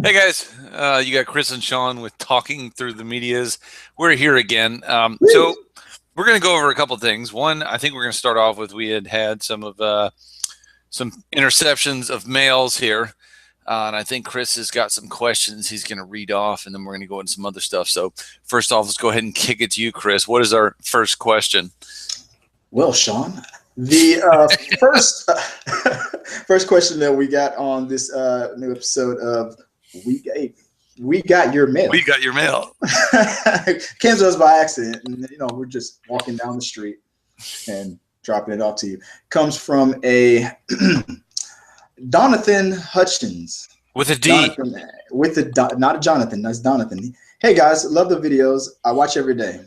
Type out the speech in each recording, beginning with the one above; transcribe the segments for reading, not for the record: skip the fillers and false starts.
Hey guys, you got Chris and Sean with Talking Through the Medias. We're here again. So we're going to go over a couple things. One, I think we're going to start off with we had some interceptions of mails here, and I think Chris has got some questions he's going to read off, and then we're going to go into some other stuff. So first off, let's go ahead and kick it to you, Chris. What is our first question? Well, Sean, the first first question that we got on this new episode of we got your mail. We got your mail. Came to us by accident, and we're just walking down the street and dropping it off to you. Comes from a Donathan Hutchins With a D. Not a Jonathan. That's Donathan. Hey guys, love the videos. I watch every day.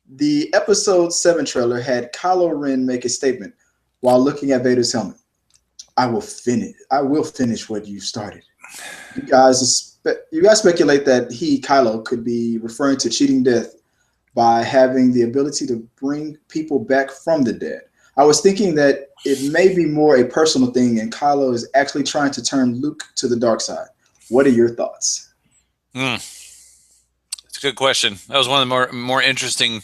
The episode 7 trailer had Kylo Ren make a statement while looking at Vader's helmet. I will finish what you started. You guys speculate that Kylo, could be referring to cheating death by having the ability to bring people back from the dead. I was thinking that it may be more a personal thing and Kylo is actually trying to turn Luke to the dark side. What are your thoughts? It's a good question. That was one of the more interesting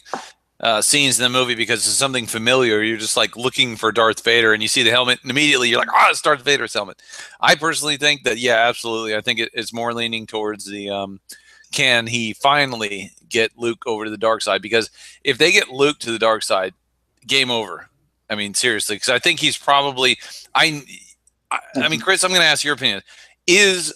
scenes in the movie because it's something familiar. You're just like looking for Darth Vader and you see the helmet and immediately you're like, it's Darth Vader's helmet. I personally think that, yeah, absolutely. I think it's more leaning towards the can he finally get Luke over to the dark side? Because if they get Luke to the dark side, game over. I mean, seriously, because I think he's probably I mean, Chris, I'm going to ask your opinion. Is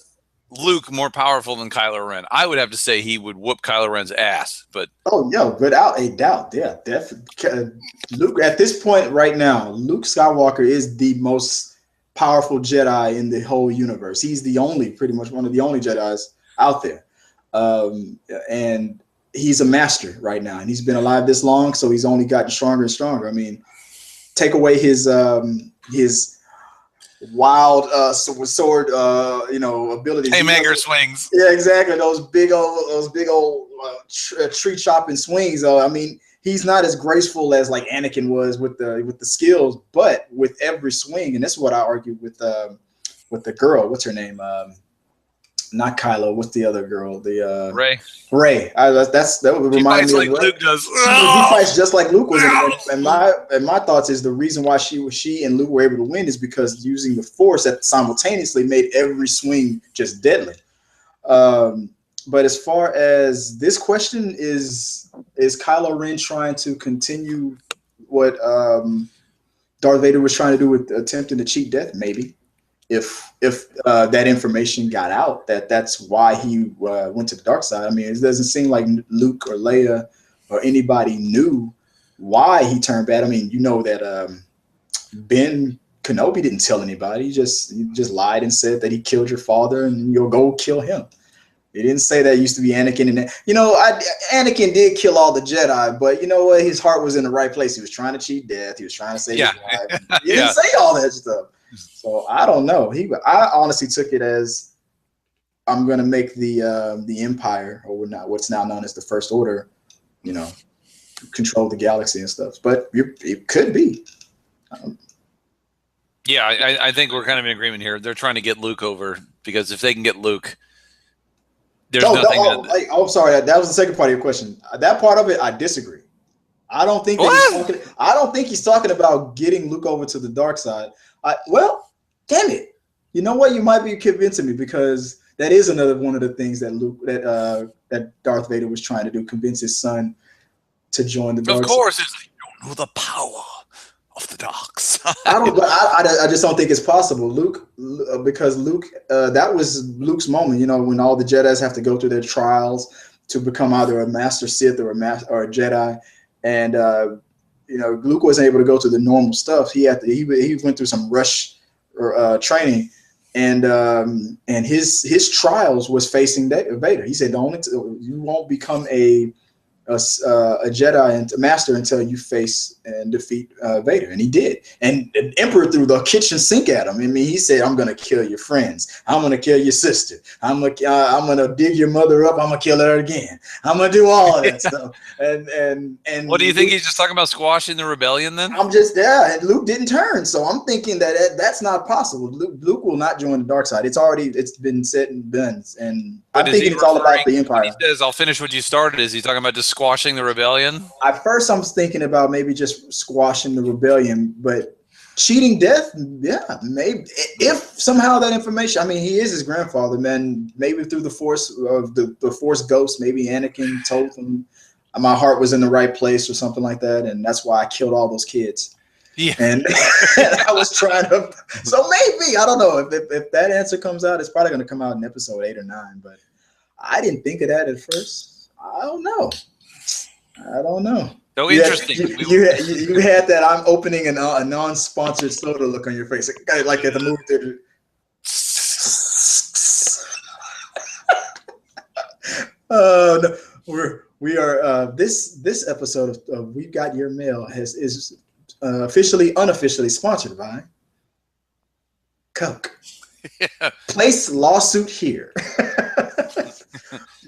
Luke more powerful than Kylo Ren? I would have to say he would whoop Kylo Ren's ass, but without a doubt, yeah, definitely. Luke at this point right now, Luke Skywalker is the most powerful Jedi in the whole universe. He's pretty much one of the only Jedis out there, and he's a master right now. And he's been alive this long, so he's only gotten stronger and stronger. I mean, take away his wild sword abilities. Haymaker swings. Yeah, exactly. Those big old tree chopping swings. I mean, he's not as graceful as like Anakin was with the skills, but with every swing, and that's what I argued with the girl. What's her name? Not Kylo. What's the other girl? The Rey. Rey. That would remind me like of Rey. Luke does. He fights just like Luke was. And my thoughts is the reason why she and Luke were able to win is because using the Force that simultaneously made every swing just deadly. But as far as this question is Kylo Ren trying to continue what Darth Vader was trying to do with attempting to cheat death? Maybe. If that information got out, that's why he went to the dark side. I mean, it doesn't seem like Luke or Leia or anybody knew why he turned bad. I mean, you know that Ben Kenobi didn't tell anybody. He just lied and said that he killed your father and you'll go kill him. He didn't say that it used to be Anakin. And Anakin did kill all the Jedi, but you know what? His heart was in the right place. He was trying to cheat death. He was trying to save his life. He didn't say all that stuff. So I don't know. I honestly took it as I'm going to make the Empire, or what's now known as the First Order, control the galaxy and stuff. But it could be. Yeah, I think we're kind of in agreement here. They're trying to get Luke over because if they can get Luke, there's nothing. I'm sorry. That was the second part of your question. That part of it, I disagree. I don't think he's talking about getting Luke over to the dark side. Well, damn it! You know what? You might be convincing me because that is another one of the things that Darth Vader was trying to do, convince his son to join the dark side. Of course, you don't know the power of the dark side. I just don't think it's possible, Luke, because Luke, that was Luke's moment. When all the Jedis have to go through their trials to become either a Master Sith or a Jedi, and Luke wasn't able to go through the normal stuff. He went through some rush training, and his trials was facing Vader. He said, you won't become a a Jedi and a master until you face and defeat Vader, and he did. And the Emperor threw the kitchen sink at him. I mean, he said, "I'm gonna kill your friends. I'm gonna kill your sister. I'm gonna dig your mother up. I'm gonna kill her again. I'm gonna do all of that stuff." And what do you think? He's just talking about squashing the rebellion then? I'm just there, and Luke didn't turn, so I'm thinking that's not possible. Luke will not join the dark side. It's been said and done, and I'm thinking it's all about the Empire. He says, "I'll finish what you started." Is he talking about just squashing the rebellion? At first, I'm thinking about maybe just squashing the rebellion, but cheating death, yeah, maybe. If somehow that information, I mean, he is his grandfather, man. Maybe through the force of the Force ghost, maybe Anakin told him my heart was in the right place or something like that, and that's why I killed all those kids. Yeah, and I was trying to. So maybe, I don't know, if that answer comes out, it's probably going to come out in episode 8 or 9. But I didn't think of that at first. I don't know. So interesting. You had that I'm opening a non-sponsored soda look on your face, like at the movie theater. No, we are this episode of We've Got Your Mail is officially, unofficially sponsored by Coke. Yeah. Place lawsuit here.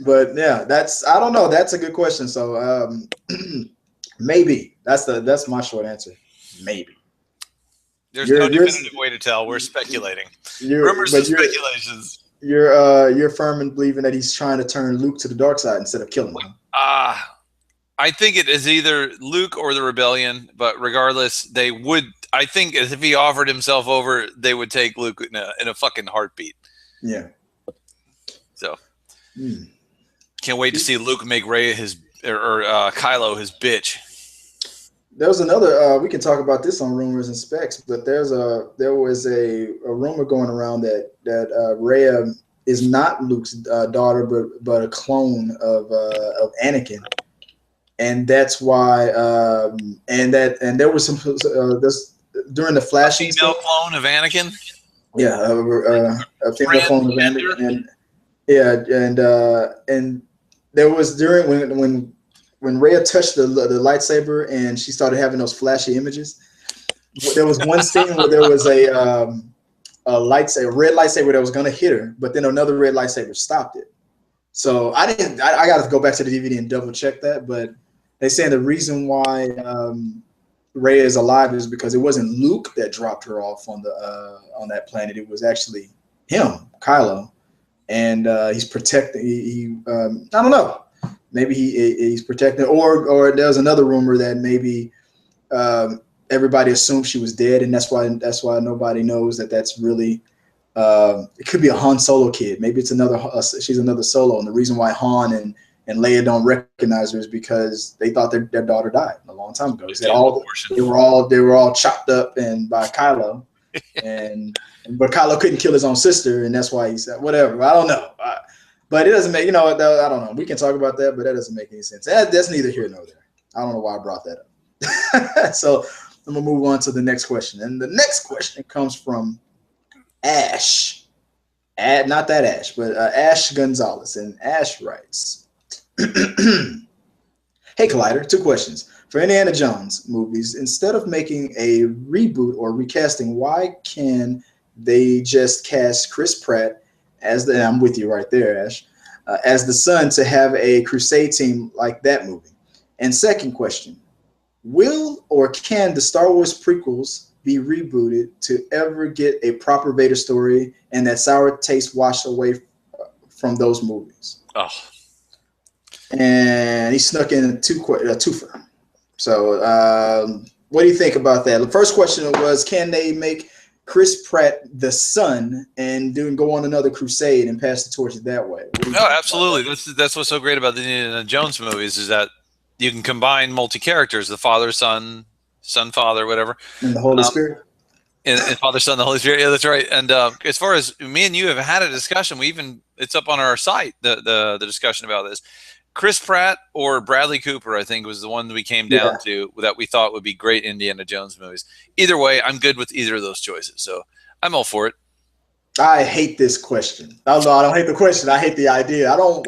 But yeah, I don't know. That's a good question. So maybe that's my short answer. Maybe. There's no definitive way to tell. We're speculating. Rumors and speculations. You're firm in believing that he's trying to turn Luke to the dark side instead of killing him. I think it is either Luke or the rebellion, but regardless, they would. I think if he offered himself over, they would take Luke in a fucking heartbeat. Yeah. So can't wait to see Luke make Rey or Kylo his bitch. There was another. We can talk about this on Rumors and Specs, but there was a rumor going around that Rey is not Luke's daughter, but a clone of Anakin, and that's why. And there was some during the flashing. Female clone of Anakin. Yeah, a female clone of Anakin, and there was during when Rhea touched the lightsaber and she started having those flashy images. There was one scene where there was a red lightsaber that was going to hit her, but then another red lightsaber stopped it. So I got to go back to the DVD and double check that. But they saying the reason why Rey is alive is because it wasn't Luke that dropped her off on that planet. It was actually him, Kylo, and he's protecting. I don't know. Maybe he's protecting, or there's another rumor that maybe everybody assumed she was dead, and that's why nobody knows that's really. It could be a Han Solo kid. Maybe it's she's another Solo, and the reason why Han and Leia don't recognize her is because they thought their daughter died a long time ago. They were all chopped up by Kylo, but Kylo couldn't kill his own sister, and that's why he said whatever. I don't know. But it doesn't make, I don't know. We can talk about that, but that doesn't make any sense. That's neither here nor there. I don't know why I brought that up. So I'm going to move on to the next question. And the next question comes from Ash. Not that Ash, but Ash Gonzalez. And Ash writes, Hey, Collider, 2 questions. For Indiana Jones movies, instead of making a reboot or recasting, why can they just cast Chris Pratt I'm with you right there, Ash, as the son to have a crusade team like that movie? And second question, will or can the Star Wars prequels be rebooted to ever get a proper Vader story and that sour taste washed away from those movies? Oh. And he snuck in a twofer. So what do you think about that? The first question was, can they make Chris Pratt the son and go on another crusade and pass the torch that way? No, absolutely. That's what's so great about the Indiana Jones movies is that you can combine multi-characters, the father, son, father, whatever. And the Holy Spirit. And Father, Son, the Holy Spirit. Yeah, that's right. And as far as me and you have had a discussion, it's up on our site, the discussion about this. Chris Pratt or Bradley Cooper, I think, was the one that we came down to that we thought would be great Indiana Jones movies. Either way, I'm good with either of those choices. So I'm all for it. I hate this question. I don't hate the question. I hate the idea. I don't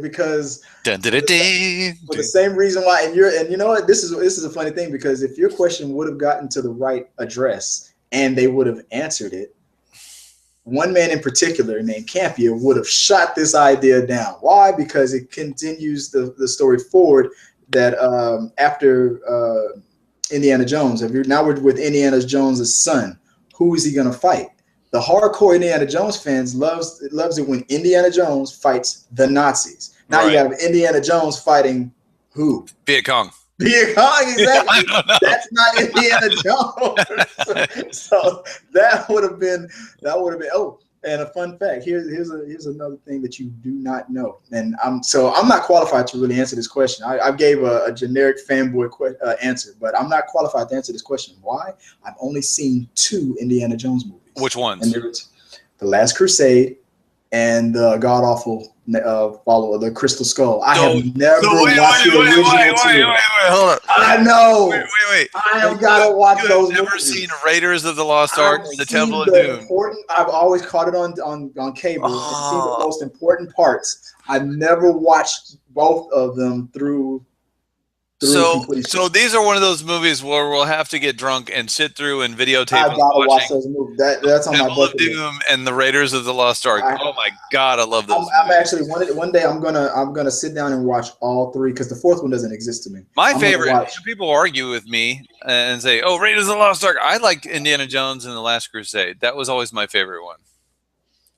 because Dun, dun, dun, dun, for the dun. same reason why. And you know what? This is a funny thing because if your question would have gotten to the right address and they would have answered it, one man in particular named Campion would have shot this idea down. Why? Because it continues the story forward that after Indiana Jones, now we're with Indiana Jones' son. Who is he going to fight? The hardcore Indiana Jones fans loves it when Indiana Jones fights the Nazis. Now you have Indiana Jones fighting who? Viet Cong. Viet Cong, exactly. That's not Indiana Jones. So that would have been. Oh, and a fun fact. Here's another thing that you do not know. And I'm not qualified to really answer this question. I gave a generic fanboy answer, but I'm not qualified to answer this question. Why? I've only seen 2 Indiana Jones movies. Which ones? And there's The Last Crusade and the god awful follow the Crystal Skull. I have never watched the original two. Wait, hold on. I know. Wait. I have got to watch those. You've never seen Raiders of the Lost Ark or the Temple of Doom? I've always caught it on cable. I've seen the most important parts. I've never watched both of them through completion. So these are one of those movies where we'll have to get drunk and sit through and videotape. I've got to watch those movies. That's on my bucket list. Doom and the Raiders of the Lost Ark. Oh my God, I love those. I'm actually one day I'm gonna sit down and watch all 3 because the 4th one doesn't exist to me. My favorite. People argue with me and say, "Oh, Raiders of the Lost Ark." I liked Indiana Jones and the Last Crusade. That was always my favorite one.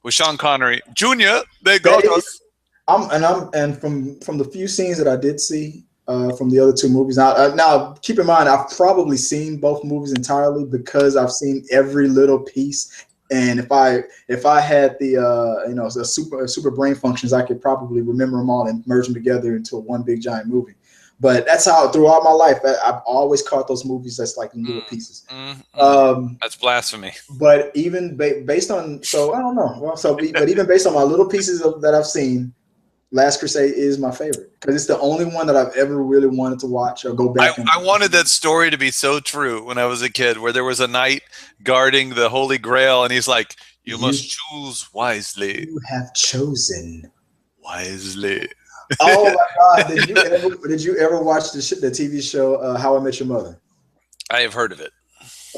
With Sean Connery Jr. They got us. And from the few scenes that I did see. From the other 2 movies. Now, keep in mind, I've probably seen both movies entirely because I've seen every little piece. And if I had the super brain functions, I could probably remember them all and merge them together into one big giant movie. But that's how throughout my life I've always caught those movies that's like in little pieces. That's blasphemy. But even based on I don't know. But even based on my little pieces that I've seen. Last Crusade is my favorite because it's the only one that I've ever really wanted to watch or go back. I wanted that story to be so true when I was a kid, where there was a knight guarding the Holy Grail, and he's like, "You must choose wisely." You have chosen wisely. Oh my God! Did you ever watch the TV show How I Met Your Mother? I have heard of it.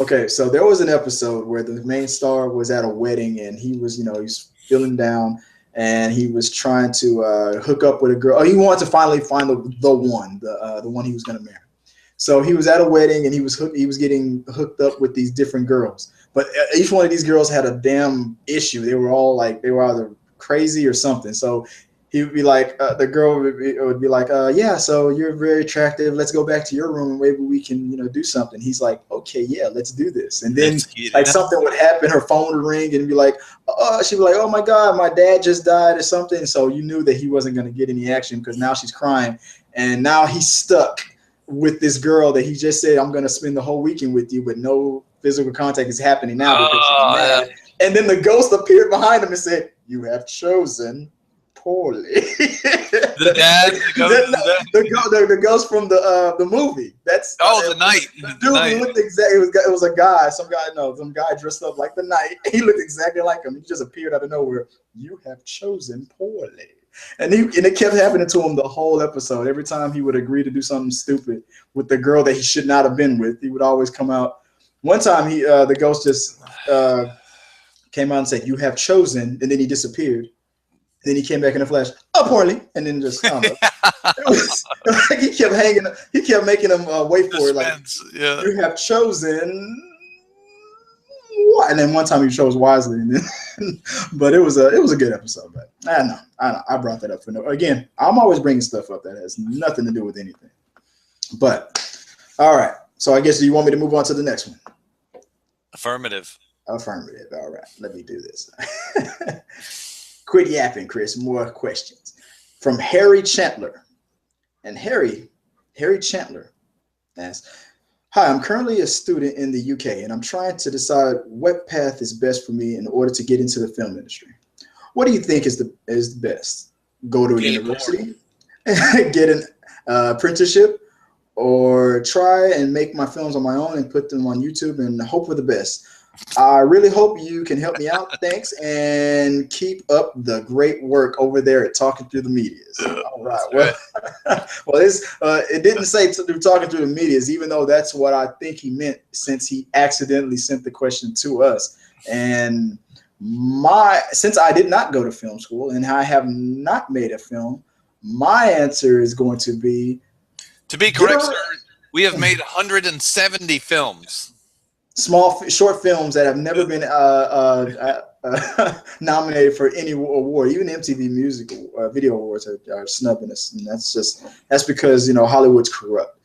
Okay, so there was an episode where the main star was at a wedding and he was, he's feeling down. And he was trying to hook up with a girl. Oh, he wanted to finally find the one he was going to marry. So he was at a wedding and he was getting hooked up with these different girls. But each one of these girls had a damn issue. They were all like, they were either crazy or something. So he would be like, the girl would be like, yeah, so you're very attractive. Let's go back to your room and maybe we can, do something. He's like, okay, yeah, let's do this. And then something would happen, her phone would ring and be like, she'd be like, oh my God, my dad just died or something. So you knew that he wasn't going to get any action because now she's crying. And now he's stuck with this girl that he just said, I'm going to spend the whole weekend with you, but no physical contact is happening now because she's mad. And then the ghost appeared behind him and said, you have chosen poorly. The dad, the ghost from the movie. That's the knight. The dude looked exactly. It was a guy. Some guy dressed up like the knight. He looked exactly like him. He just appeared out of nowhere. You have chosen poorly, and it kept happening to him the whole episode. Every time he would agree to do something stupid with the girl that he should not have been with, he would always come out. One time, the ghost just came out and said, "You have chosen," and then he disappeared. Then he came back in a flash, poorly, and then just he kept hanging. He kept making him wait for it. Like, you have chosen, and then one time he chose wisely. And then, but it was a good episode. But I know. I brought that up for again. I'm always bringing stuff up that has nothing to do with anything. But all right. So I guess do you want me to move on to the next one? Affirmative. All right. Let me do this. Quit yapping, Chris. More questions from Harry Chandler. And Harry Chandler asks, hi, I'm currently a student in the UK and I'm trying to decide what path is best for me in order to get into the film industry. What do you think is the best? Go to a university, get an apprenticeship, or try and make my films on my own and put them on YouTube and hope for the best? I really hope you can help me out. Thanks, and keep up the great work over there at Talking Through the Medias. All right. Well, well, it didn't say Talking Through the Medias, even though that's what I think he meant, since he accidentally sent the question to us. And since I did not go to film school and I have not made a film, my answer is going to be. To be correct, sir, we have made 170 films. Small, short films that have never been nominated for any award. Even MTV Music Video Awards are snubbing us, and that's because Hollywood's corrupt.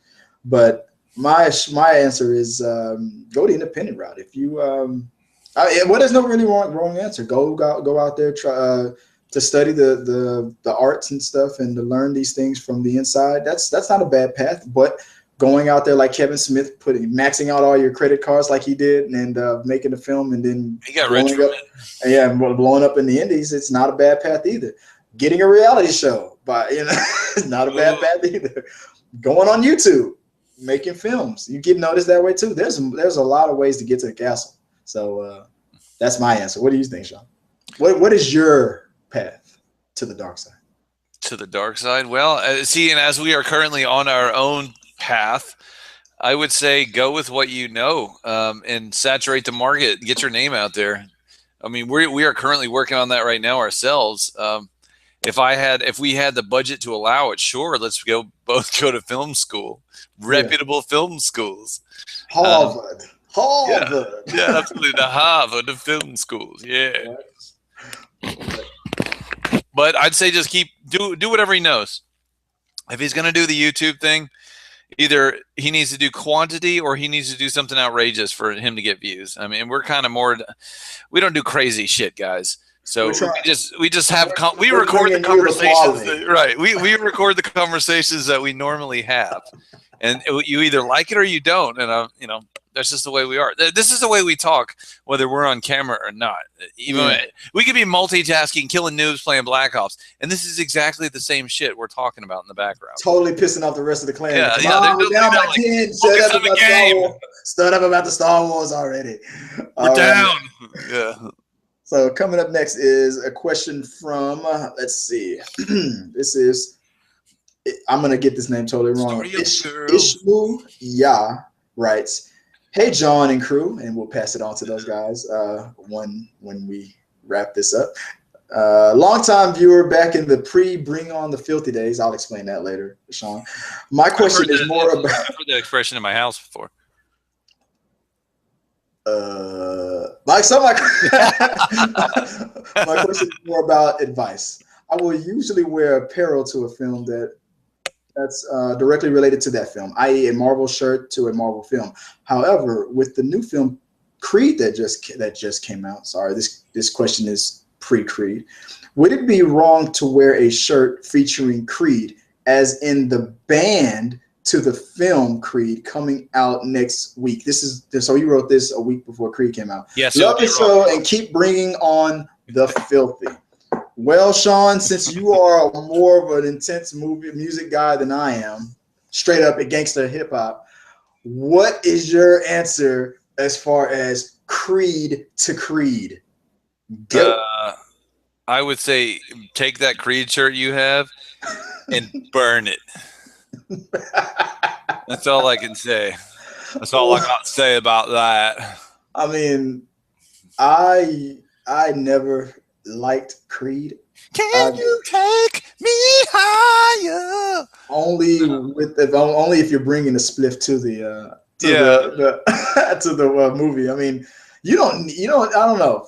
But my answer is go the independent route. If you well, there's no really wrong answer. Go out there, try to study the arts and stuff, and to learn these things from the inside. That's not a bad path, but going out there like Kevin Smith, maxing out all your credit cards like he did, and making a film, and then he got rich from it. Yeah, blowing up in the indies. It's not a bad path either. Getting a reality show, it's not a bad path either. Going on YouTube, making films, you get noticed that way too. There's a lot of ways to get to the castle. So that's my answer. What do you think, Sean? What is your path to the dark side? To the dark side? Well, see, and as we are currently on our own path, I would say go with what you know, and saturate the market, get your name out there. I mean, we are currently working on that right now ourselves. If we had the budget to allow it, sure, let's both go to film school, reputable film schools. Harvard. Yeah, absolutely, the Harvard of film schools. Yeah. But I'd say just do whatever he knows. If he's going to do the YouTube thing, either he needs to do quantity or he needs to do something outrageous for him to get views. I mean, we're kind of we don't do crazy shit, guys. So we just have we record the conversations, right? We record the conversations that we normally have, and you either like it or you don't. And that's just the way we are. This is the way we talk, whether we're on camera or not. Even we could be multitasking, killing noobs, playing Black Ops, and this is exactly the same shit we're talking about in the background. Totally pissing off the rest of the clan. Yeah, we're down by 10. Shut up about the Star Wars already. We're down. Yeah. So coming up next is a question from, let's see. This is, I'm going to get this name totally wrong. Ishmu Ya writes, "Hey, John and crew," and we'll pass it on to those guys when we wrap this up. Longtime viewer back in the pre-Bring On the Filthy days. I'll explain that later, Sean. My question is more about... I've heard that expression in my house before. My question is more about advice. I will usually wear apparel to a film that's directly related to that film, i.e. a Marvel shirt to a Marvel film. However, with the new film Creed that just came out, sorry, this question is pre-Creed, would it be wrong to wear a shirt featuring Creed, as in the band, to the film Creed coming out next week? So he wrote this a week before Creed came out. Yes. Love the show and keep bringing on the filthy. Well, Sean, since you are more of an intense music guy than I am, straight up at gangster hip hop, what is your answer as far as Creed to Creed? Go. I would say take that Creed shirt you have and burn it. That's all I can say. That's all I got to say about that. I mean, I never liked Creed. Can you take me higher? Only if you're bringing a spliff to the movie. I mean, you don't. I don't know.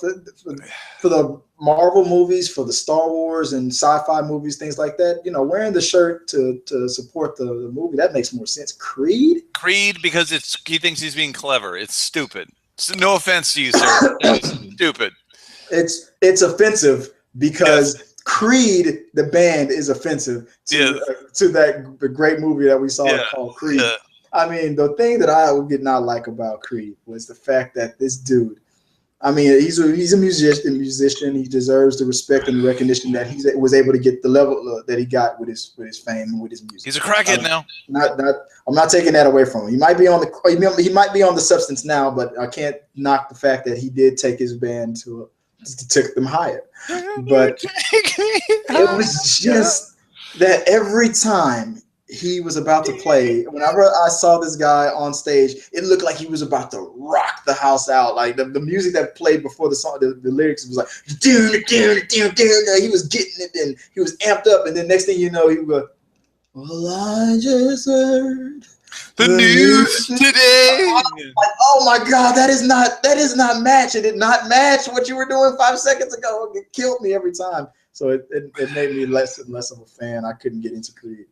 For the Marvel movies, for the Star Wars and sci-fi movies, things like that, wearing the shirt to support the movie, that makes more sense. Creed, because he thinks he's being clever. It's stupid. So no offense to you, sir. It's stupid. It's offensive because Creed, the band, is offensive to the great movie that we saw called Creed. I mean, the thing that I did not like about Creed was the fact that this dude I mean, he's a musician. He deserves the respect and the recognition that he was able to get the level that he got with his fame and with his music. He's a crackhead now. I'm not taking that away from him. He might be on the substance now, but I can't knock the fact that he did take his band to took them higher. But it was just that every time he was about to play, whenever I saw this guy on stage, it looked like he was about to rock the house out. Like the music that played before the song, the lyrics was like, he was getting it and he was amped up. And then next thing you know, he would go, well, I just heard the news today. Like, oh my God, that is not match. It did not match what you were doing 5 seconds ago. It killed me every time. So it made me less and less of a fan. I couldn't get into Creed.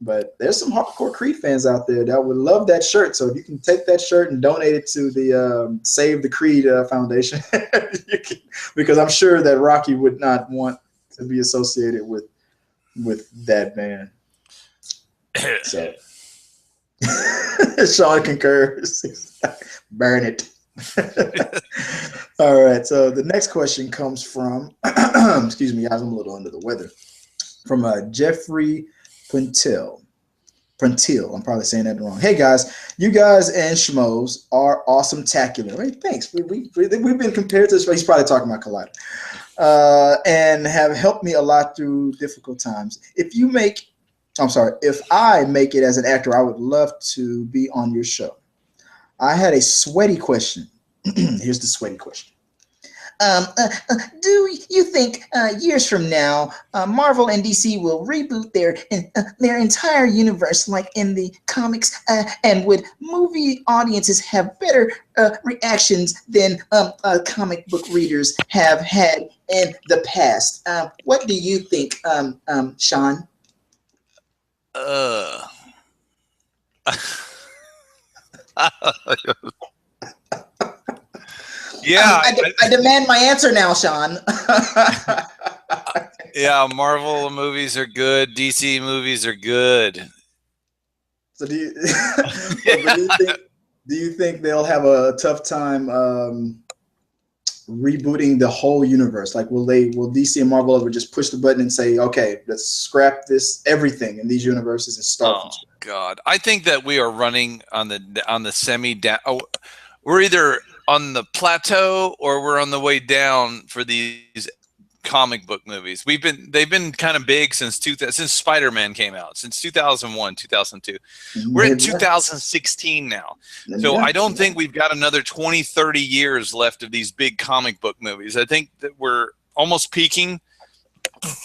But there's some hardcore Creed fans out there that would love that shirt. So if you can take that shirt and donate it to the Save the Creed Foundation, because I'm sure that Rocky would not want to be associated with that band. So Sean concurs. Burn it. All right. So the next question comes from, excuse me, guys, I'm a little under the weather, from Jeffrey Puntil. I'm probably saying that wrong. Hey guys, you guys and Schmoes are awesome-tacular. Hey, thanks. We've been compared to this. He's probably talking about Collider. And have helped me a lot through difficult times. If I make it as an actor, I would love to be on your show. I had a sweaty question. Here's the sweaty question. Do you think years from now, Marvel and DC will reboot their entire universe like in the comics? And would movie audiences have better reactions than comic book readers have had in the past? What do you think, Sean? Yeah, I demand my answer now, Sean. Yeah, Marvel movies are good. DC movies are good. So do you think they'll have a tough time rebooting the whole universe? Like, will DC and Marvel ever just push the button and say, okay, let's scrap everything in these universes and start from scratch? God, I think that we are running on the semi down. We're either on the plateau or we're on the way down for these comic book movies. They've been kind of big since Spider-Man came out, since 2001, 2002. We're in 2016 now. So I don't think we've got another 20, 30 years left of these big comic book movies. I think that we're almost peaking,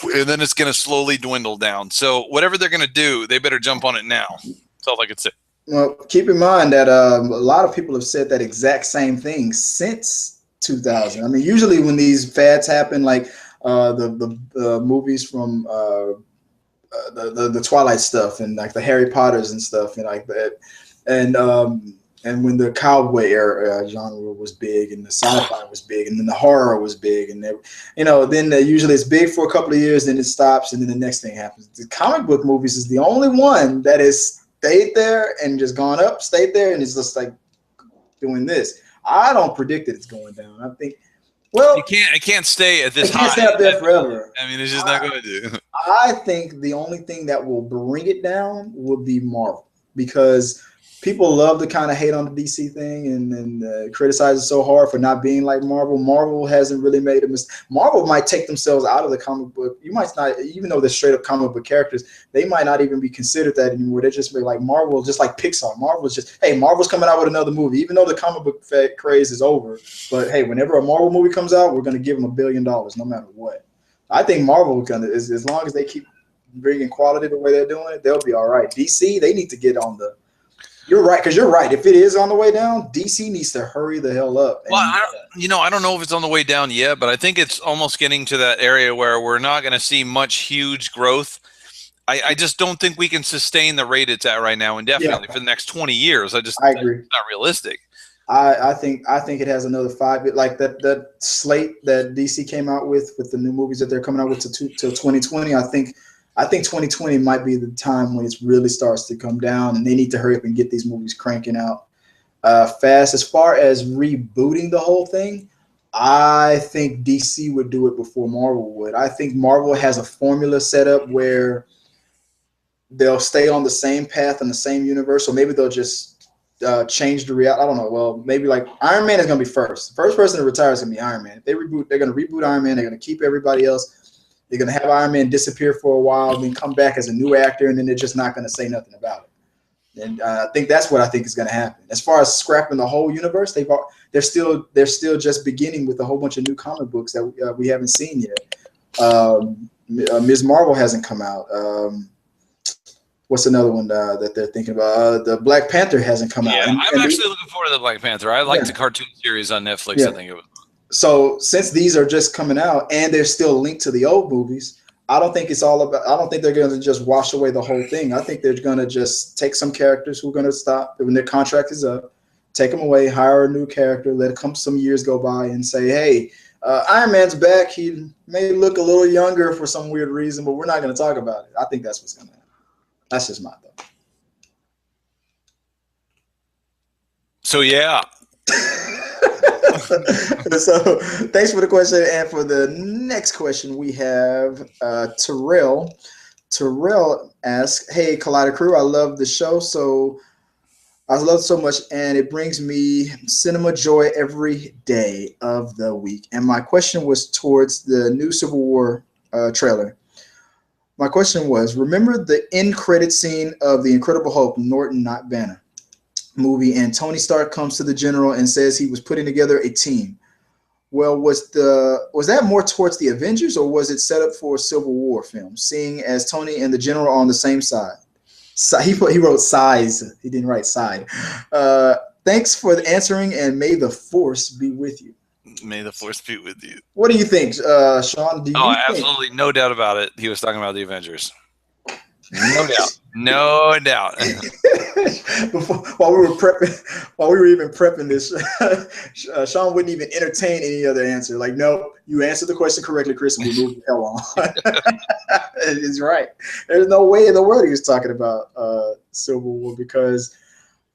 and then it's going to slowly dwindle down. So whatever they're going to do, they better jump on it now. That's all I could say. Well, keep in mind that a lot of people have said that exact same thing since 2000. I mean, usually when these fads happen, like the movies from the Twilight stuff and like the Harry Potters and stuff and like that, and when the cowboy era genre was big and the sci-fi was big and then the horror was big and then usually it's big for a couple of years, then it stops and then the next thing happens. The comic book movies is the only one that is stayed there and just gone up, stayed there, and it's just like doing this. I don't predict that it's going down. I think, well, it can't stay at this high. It can't stay up there forever. I mean, it's just not going to do. I think the only thing that will bring it down would be Marvel, because people love to kind of hate on the DC thing and criticize it so hard for not being like Marvel. Marvel hasn't really made a mistake. Marvel might take themselves out of the comic book. You might not, even though they're straight up comic book characters, they might not even be considered that anymore. They're just like Marvel, just like Pixar. Marvel's just, hey, Marvel's coming out with another movie, even though the comic book craze is over. But hey, whenever a Marvel movie comes out, we're going to give them $1 billion no matter what. I think Marvel as long as they keep bringing quality the way they're doing it, they'll be all right. DC, they need to get on the. You're right, because you're right. If it is on the way down, DC needs to hurry the hell up. Well, I don't know if it's on the way down yet, but I think it's almost getting to that area where we're not going to see much huge growth. I just don't think we can sustain the rate it's at right now indefinitely for the next 20 years. I agree. It's not realistic. I think it has another 5. Like that slate that DC came out with the new movies that they're coming out with till 2020. I think 2020 might be the time when it really starts to come down, and they need to hurry up and get these movies cranking out fast. As far as rebooting the whole thing, I think DC would do it before Marvel would. I think Marvel has a formula set up where they'll stay on the same path in the same universe, or maybe they'll just change the reality. I don't know. Well, maybe like Iron Man is going to be first. The first person to retire is going to be Iron Man. If they reboot, they're going to reboot Iron Man. They're going to keep everybody else. They're going to have Iron Man disappear for a while, then come back as a new actor, and then they're just not going to say nothing about it. And I think that's what I think is going to happen. As far as scrapping the whole universe, they're still just beginning with a whole bunch of new comic books that we haven't seen yet. Ms. Marvel hasn't come out. What's another one that they're thinking about? The Black Panther hasn't come out. I'm actually looking forward to the Black Panther. I like the cartoon series on Netflix. Yeah. I think it was. So since these are just coming out and they're still linked to the old movies, I don't think they're going to just wash away the whole thing. I think they're going to just take some characters who are going to stop when their contract is up, take them away, hire a new character, let some years go by, and say, hey, Iron Man's back. He may look a little younger for some weird reason, but we're not going to talk about it. I think that's what's going to happen. That's just my thought. So, yeah. So thanks for the question. And for the next question, we have Terrell. Terrell asks, hey, Collider Crew, I love the show. I love it so much, and it brings me cinema joy every day of the week. And my question was towards the new Civil War trailer. My question was, remember the end credit scene of The Incredible Hulk, Norton, not Banner movie, and Tony Stark comes to the general and says he was putting together a team. Well, was that more towards the Avengers, or was it set up for a Civil War film, seeing as Tony and the general are on the same side? So he wrote size. He didn't write side. Thanks for the answering, and may the force be with you. May the force be with you. What do you think, Sean? Absolutely, no doubt about it. He was talking about the Avengers. No doubt. No doubt. While we were even prepping this, Sean wouldn't even entertain any other answer. Like, no, you answered the question correctly, Chris, and we moved the hell on. He's right. There's no way in the world he was talking about Civil War, because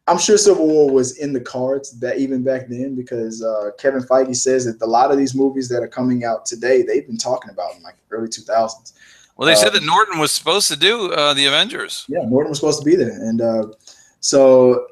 I'm sure Civil War was in the cards that even back then, because Kevin Feige says that a lot of these movies that are coming out today, they've been talking about in like early 2000s. Well, they said that Norton was supposed to do the Avengers. Yeah, Norton was supposed to be there, and so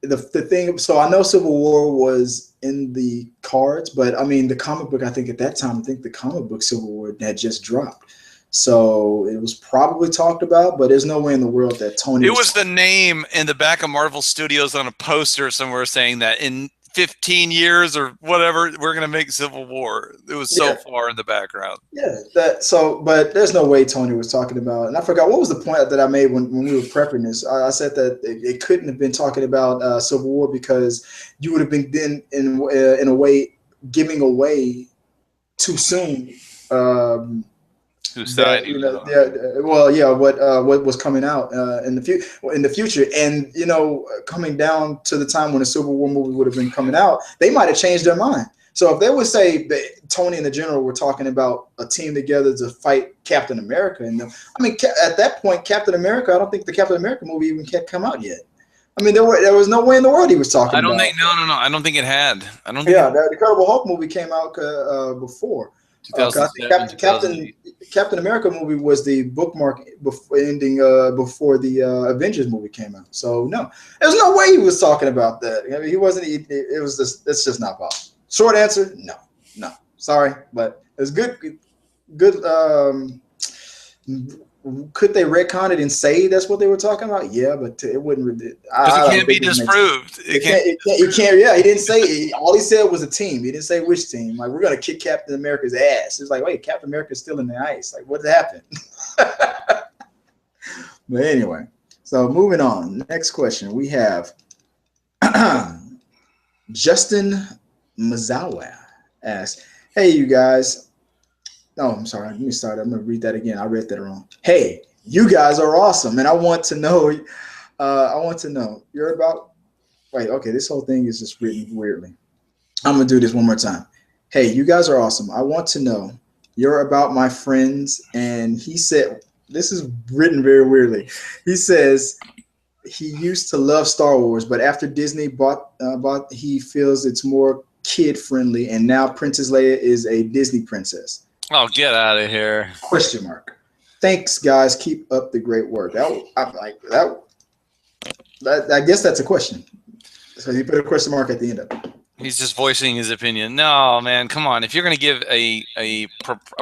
the thing. So I know Civil War was in the cards, but I mean the comic book. I think at that time, the comic book Civil War had just dropped, so it was probably talked about. But there's no way in the world that Tony. It was the name in the back of Marvel Studios on a poster somewhere saying that in 15 years or whatever, we're going to make Civil War. It was so far in the background. Yeah, but there's no way Tony was talking about, and I forgot what was the point that I made when we were prepping this. I said that it couldn't have been talking about Civil War, because you would have been then in a way giving away too soon. Whose side? What was coming out in the future, and coming down to the time when a Civil War movie would have been coming out, they might have changed their mind. So if they would say that Tony and the General were talking about a team together to fight Captain America, and at that point, Captain America, I don't think the Captain America movie even had come out yet. I mean, there was no way in the world he was talking. I don't about. think no. I don't think it had. I don't. Yeah, the Incredible Hulk movie came out before. Captain America movie was the bookmark ending before the Avengers movie came out. So no, there's no way he was talking about that. I mean, he wasn't. It was just. It's just not possible. Short answer: no. Sorry, but it's good. Could they retcon it and say that's what they were talking about? Yeah, but it wouldn't. It can't be disproved. It can't. Yeah, he didn't say. All he said was a team. He didn't say which team. Like, we're gonna kick Captain America's ass. It's like, wait, Captain America's still in the ice. Like, what happened? But anyway, so moving on. Next question we have Justin Mazawa asks, "Hey, you guys." No, I'm sorry. Let me start. I'm going to read that again. I read that wrong. Hey, you guys are awesome, and I want to know. You're about. Wait. Okay. This whole thing is just written weirdly. I'm going to do this one more time. Hey, you guys are awesome. I want to know. You're about my friends, and he said this is written very weirdly. He says he used to love Star Wars, but after Disney bought, he feels it's more kid friendly, and now Princess Leia is a Disney princess? Oh, get out of here! Question mark. Thanks, guys. Keep up the great work. I'm like that. I guess that's a question. So you put a question mark at the end of it. He's just voicing his opinion. No, man, come on. If you're going to give a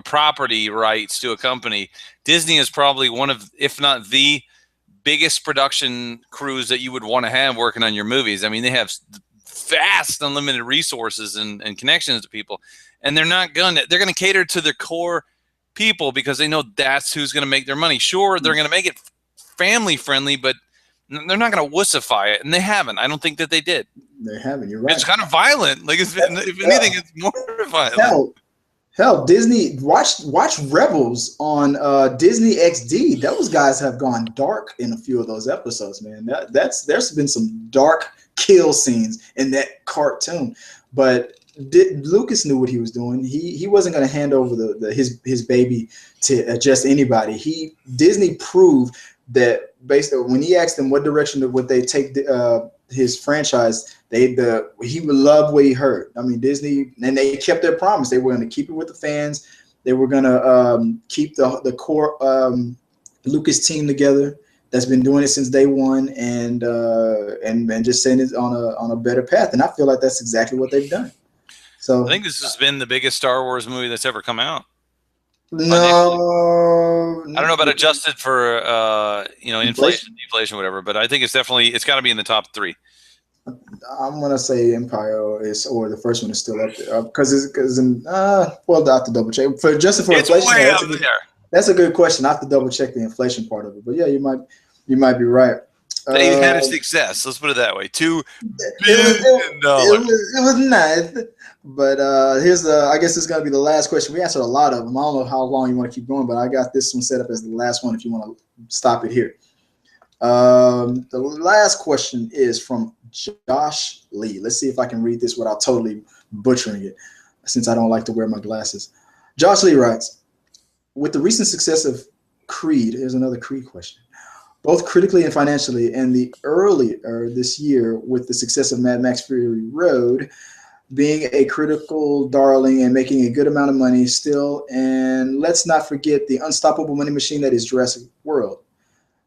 property rights to a company, Disney is probably one of, if not the biggest production crews that you would want to have working on your movies. I mean, they have vast, unlimited resources and connections to people, and they're going to cater to their core people because they know that's who's going to make their money. Sure, they're going to make it family friendly, but they're not going to wussify it, and they haven't. I don't think that they did. They haven't. You're right. It's kind of violent. Like, if anything, it's more violent. Hell, Disney. Watch Rebels on Disney XD. Those guys have gone dark in a few of those episodes, man. There's been some dark kill scenes in that cartoon, but Lucas knew what he was doing. He wasn't going to hand over his baby to just anybody. Disney proved that based on when he asked them what direction would they take his franchise, he would love what he heard. I mean, Disney, and they kept their promise. They were going to keep it with the fans. They were going to keep the core Lucas team together. That's been doing it since day one, and just send it on a better path. And I feel like that's exactly what they've done. So I think this has been the biggest Star Wars movie that's ever come out. No, I don't know about adjusted for inflation, deflation, whatever, but I think it's got to be in the top 3. I'm gonna say Empire or the first one is still up there well, I have to double check for adjusted for inflation. Way up there. That's a good question. I have to double check the inflation part of it, but yeah, you might be right. They had a success. Let's put it that way. $2 billion. It was nice. But I guess this is gonna be the last question. We answered a lot of them. I don't know how long you want to keep going, but I got this one set up as the last one if you want to stop it here. The last question is from Josh Lee. Let's see if I can read this without totally butchering it, since I don't like to wear my glasses. Josh Lee writes, with the recent success of Creed, here's another Creed question, both critically and financially, and the earlier this year with the success of Mad Max Fury Road, being a critical darling and making a good amount of money still. And let's not forget the unstoppable money machine that is Jurassic World.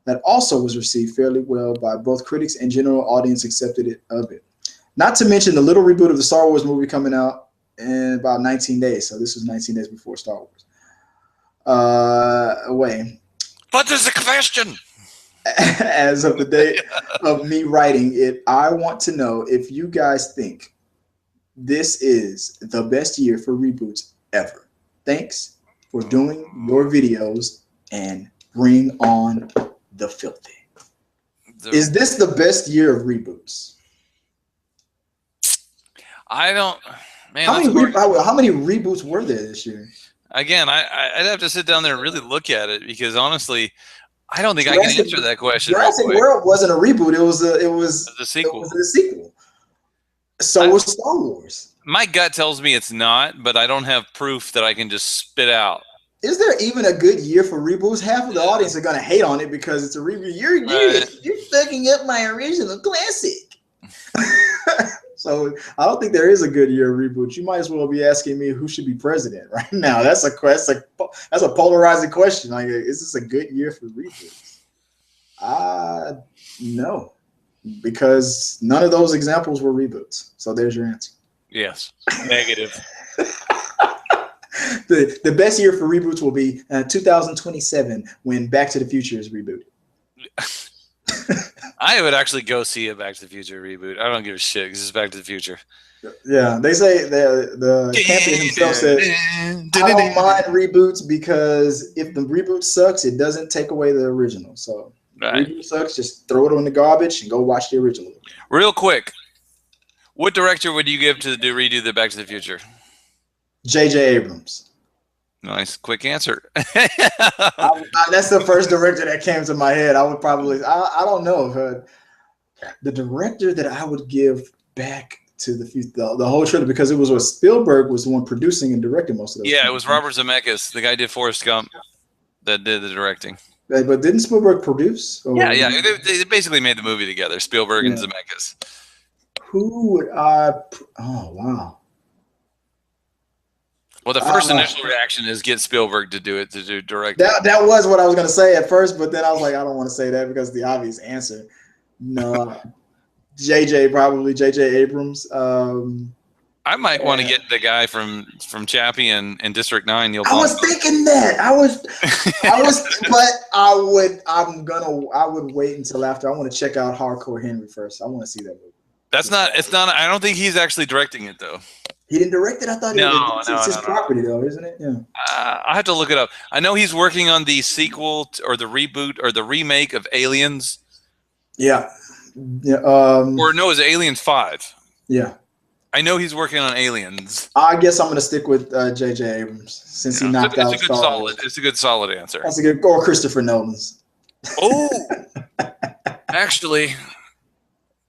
That also was received fairly well by both critics and general audience accepted it of it. Not to mention the little reboot of the Star Wars movie coming out in about 19 days. So this was 19 days before Star Wars. But there's a question. As of the day of me writing it, I want to know if you guys think this is the best year for reboots ever. Thanks for doing your videos and bring on the filthy. Is this the best year of reboots? I don't. Man, how many reboots were there this year? Again, I'd have to sit down there and really look at it because honestly, I don't think I can answer that question. Jurassic World wasn't a reboot. It was a sequel. It was a sequel. So was Star Wars. My gut tells me it's not, but I don't have proof that I can just spit out. Is there even a good year for reboots? Half of the audience are going to hate on it because it's a reboot. You're fucking up my original classic. So I don't think there is a good year of reboots. You might as well be asking me who should be president right now. That's a polarizing question. Like, is this a good year for reboots? No, because none of those examples were reboots. So there's your answer. Yes, negative. The best year for reboots will be 2027 when Back to the Future is rebooted. I would actually go see a Back to the Future reboot. I don't give a shit because it's Back to the Future. Yeah, they say the champion himself said, I don't mind reboots because if the reboot sucks, it doesn't take away the original. So right. Reboot sucks, just throw it in the garbage and go watch the original. Real quick, what director would you give to redo the Back to the Future? J.J. Abrams. Nice, quick answer. That's the first director that came to my head. I would probably, I don't know. The director that I would give Back to the Future, the whole trilogy, because it was what Spielberg was the one producing and directing most of those. Yeah, it was Robert Zemeckis, the guy who did Forrest Gump, that did the directing. But didn't Spielberg produce? Yeah. They basically made the movie together, Spielberg and Zemeckis. Who would I? Oh, wow. Well, the first initial reaction is get Spielberg to do it, to do direct. That was what I was going to say at first, but then I was like, I don't want to say that because the obvious answer. No, J.J. Abrams. I might want to get the guy from Chappie and District 9. Neil I was thinking that. I was, but I would wait until after. I want to check out Hardcore Henry first. I want to see that movie. It's not. I don't think he's actually directing it though. He didn't direct it. I thought it's his property though, isn't it? Yeah. I have to look it up. I know he's working on the sequel or the reboot or the remake of Aliens. Yeah. Yeah. Or no, it's Aliens 5. Yeah. I know he's working on Aliens. I guess I'm going to stick with J.J. Abrams since he knocked out Star Wars. It's a good solid answer. That's a good, or Christopher Nolan's. Oh, actually,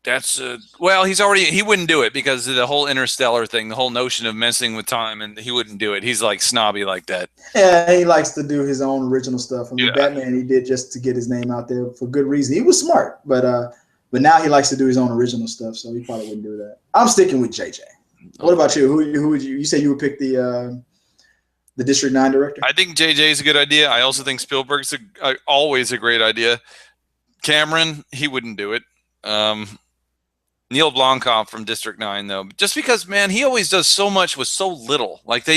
that's well, he wouldn't do it because of the whole Interstellar thing, the whole notion of messing with time, and he wouldn't do it. He's like snobby like that. Yeah, he likes to do his own original stuff. I mean, Batman he did just to get his name out there for good reason. He was smart, but now he likes to do his own original stuff, so he probably wouldn't do that. I'm sticking with JJ. What about you? Who would you say you would pick the District 9 director? I think JJ is a good idea. I also think Spielberg's always a great idea. Cameron, he wouldn't do it. Neil Blomkamp from District 9, though, just because, man, he always does so much with so little. Like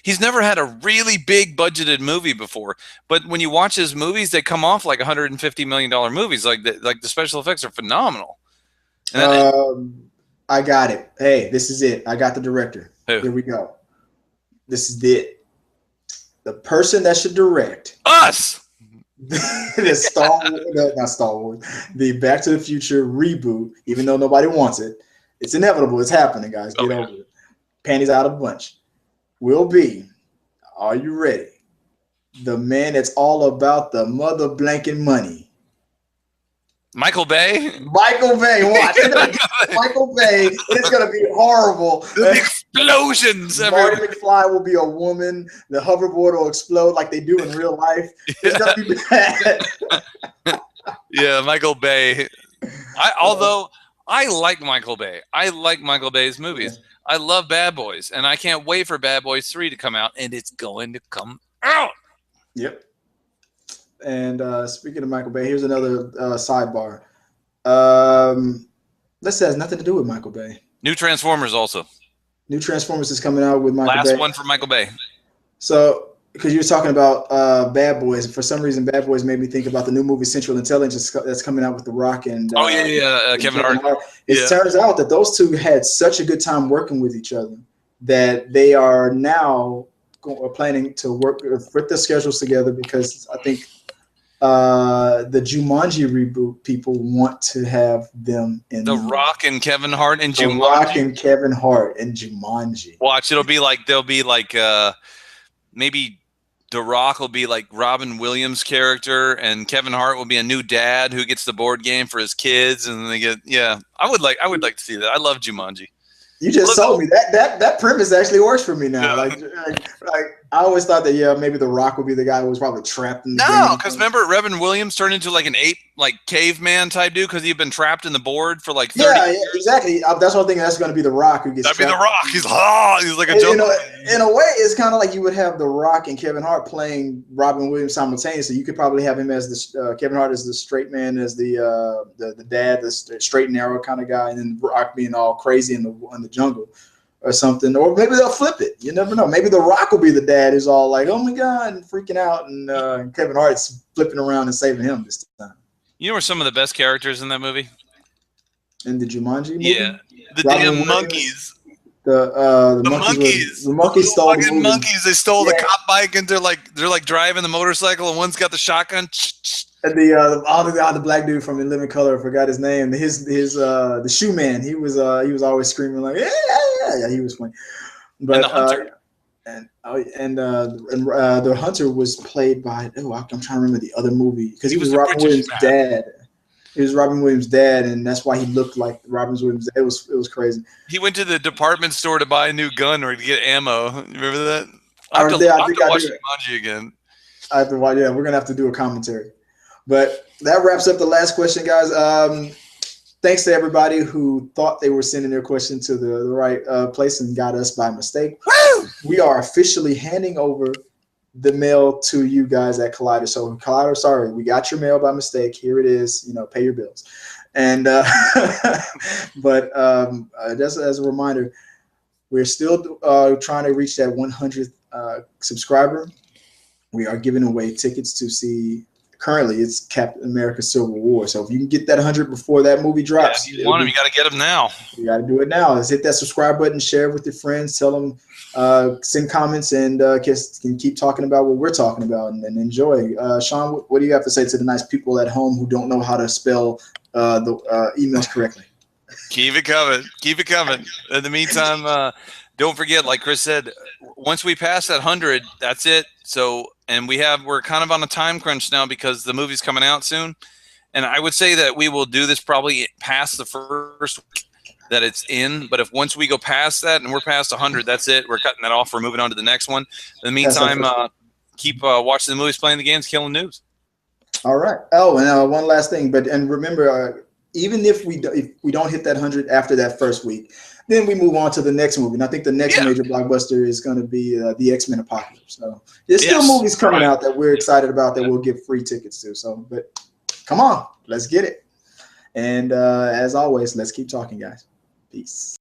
he's never had a really big budgeted movie before. But when you watch his movies, they come off like $150 million movies. Like the special effects are phenomenal. I got it. Hey, this is it. I got the director. Who? Here we go. This is it. The person that should direct us. Not Star Wars, the Back to the Future reboot, even though nobody wants it. It's inevitable. It's happening, guys. Get over it. Panties out of bunch. Will be, are you ready? The man that's all about the mother blanking money. Michael Bay? Michael Bay, watch. Michael Bay, it's going to be horrible. The explosions. Marty McFly will be a woman. The hoverboard will explode like they do in real life. It's going to be bad. Yeah, Michael Bay. Although I like Michael Bay. I like Michael Bay's movies. I love Bad Boys, and I can't wait for Bad Boys 3 to come out, and it's going to come out. Yep. And speaking of Michael Bay, here's another sidebar. This has nothing to do with Michael Bay. New Transformers also. New Transformers is coming out with Michael Bay. Last one for Michael Bay. So, because you were talking about Bad Boys, for some reason, Bad Boys made me think about the new movie Central Intelligence that's coming out with The Rock and Kevin Hart. It turns out that those two had such a good time working with each other that they are now planning to work with their schedules together because I think the Jumanji reboot people want to have them in The Rock and Kevin Hart and Jumanji. The Rock and Kevin Hart and Jumanji. Watch, they'll be like maybe The Rock will be like Robin Williams' character, and Kevin Hart will be a new dad who gets the board game for his kids, and they get I would like to see that. I love Jumanji. You just sold me. That premise actually works for me now. Like I always thought that maybe The Rock would be the guy who was probably trapped in the game. Because remember Robin Williams turned into like an ape, like caveman type dude because he'd been trapped in the board for like 30 years. Yeah, exactly. That's one thing. That's going to be The Rock who gets. That'd be The Rock. He's like a joke. In a way, it's kind of like you would have The Rock and Kevin Hart playing Robin Williams simultaneously. You could probably have him as the Kevin Hart as the straight man, as the dad, the straight and narrow kind of guy, and then The Rock being all crazy in the jungle. Or something, or maybe they'll flip it. You never know. Maybe The Rock will be the dad who's all like, "Oh my god," and freaking out, and Kevin Hart's flipping around and saving him this time. You know, were some of the best characters in that movie? In the Jumanji movie? Yeah, the damn monkeys. The monkeys. The monkeys stole the monkeys. They stole the cop bike, and they're like driving the motorcycle, and one's got the shotgun. And the black dude from In Living Color, I forgot his name. The shoe man. He was always screaming like yeah. He was funny. But and the hunter. The hunter was played by I'm trying to remember the other movie because he was Robin Williams' dad. He was Robin Williams' dad, and that's why he looked like Robin Williams' dad. It was crazy. He went to the department store to buy a new gun or to get ammo. You remember that? I have to watch Jumanji again. I have to watch. Yeah, we're gonna have to do a commentary. But that wraps up the last question, guys. Thanks to everybody who thought they were sending their question to the right place and got us by mistake. Woo! we are officially handing over the mail to you guys at Collider. So Collider, sorry, we got your mail by mistake. Here it is. You know, pay your bills. And but just as a reminder, we're still trying to reach that 100th subscriber. We are giving away tickets to see. Currently, it's Captain America: Civil War. So if you can get that 100 before that movie drops, if you want them, you got to get them now. You got to do it now. Let's hit that subscribe button, share it with your friends, tell them, send comments, and can keep talking about what we're talking about and enjoy. Sean, what do you have to say to the nice people at home who don't know how to spell the emails correctly? Keep it coming. Keep it coming. In the meantime, don't forget, like Chris said, once we pass that 100, that's it. So, and we're kind of on a time crunch now because the movie's coming out soon. And I would say that we will do this probably past the first week that it's in. But if once we go past that and we're past 100, that's it. We're cutting that off. We're moving on to the next one. In the meantime, keep watching the movies, playing the games, killing news. All right. Oh, and one last thing. And remember, even if we don't hit that 100 after that first week, then we move on to the next movie. And I think the next major blockbuster is going to be the X-Men Apocalypse. So there's still movies coming out that we're excited about that we'll give free tickets to. So, but come on, let's get it. And as always, let's keep talking, guys. Peace.